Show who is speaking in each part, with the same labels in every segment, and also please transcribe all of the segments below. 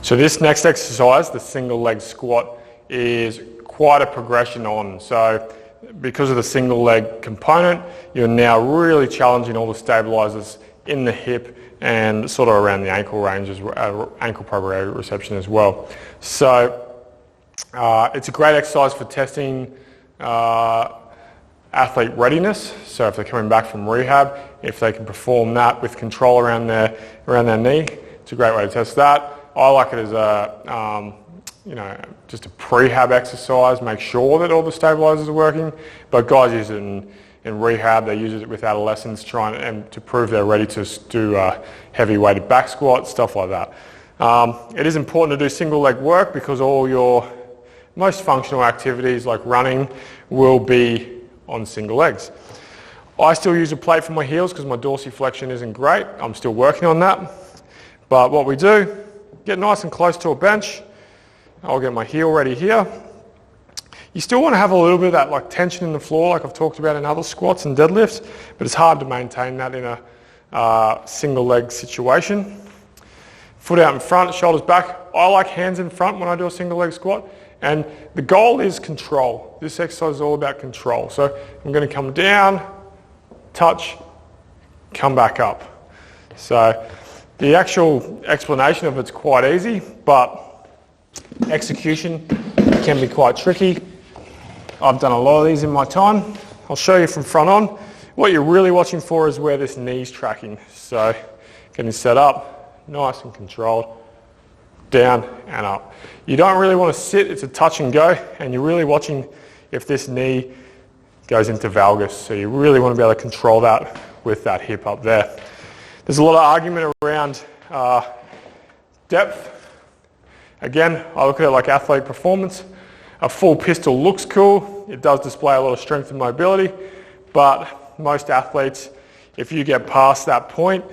Speaker 1: So this next exercise, the single leg squat, is quite a progression on. So because of the single leg component, you're now really challenging all the stabilizers in the hip and sort of around the ankle range, ankle proprioception as well. So it's a great exercise for testing athlete readiness. So if they're coming back from rehab, if they can perform that with control around their knee, it's a great way to test that. I like it as a just a prehab exercise. Make sure that all the stabilizers are working. But guys use it in rehab. They use it with adolescents to prove they're ready to do heavy weighted back squats, stuff like that. It is important to do single leg work because all your most functional activities like running will be on single legs. I still use a plate for my heels because my dorsiflexion isn't great. I'm still working on that. But what we do, get nice and close to a bench. I'll get my heel ready here. You still want to have a little bit of that like tension in the floor like I've talked about in other squats and deadlifts, but it's hard to maintain that in a single leg situation. Foot out in front, shoulders back. I like hands in front when I do a single leg squat, and the goal is control. This exercise is all about control. So I'm going to come down, touch, come back up. So the actual explanation of it's quite easy, but execution can be quite tricky. I've done a lot of these in my time. I'll show you from front on. What you're really watching for is where this knee's tracking. So getting set up, nice and controlled, down and up. You don't really want to sit, it's a touch and go, and you're really watching if this knee goes into valgus. So you really want to be able to control that with that hip up there. There's a lot of argument around depth. Again, I look at it like athlete performance. A full pistol looks cool. It does display a lot of strength and mobility, but most athletes, if you get past that point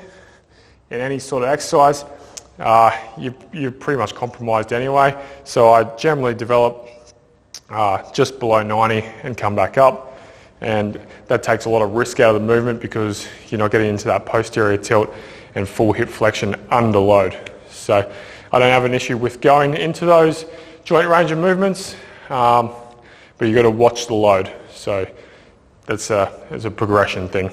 Speaker 1: in any sort of exercise, you're pretty much compromised anyway. So I generally develop just below 90 and come back up. And that takes a lot of risk out of the movement because you're not getting into that posterior tilt and full hip flexion under load. So I don't have an issue with going into those joint range of movements, but you've got to watch the load. So it's a progression thing.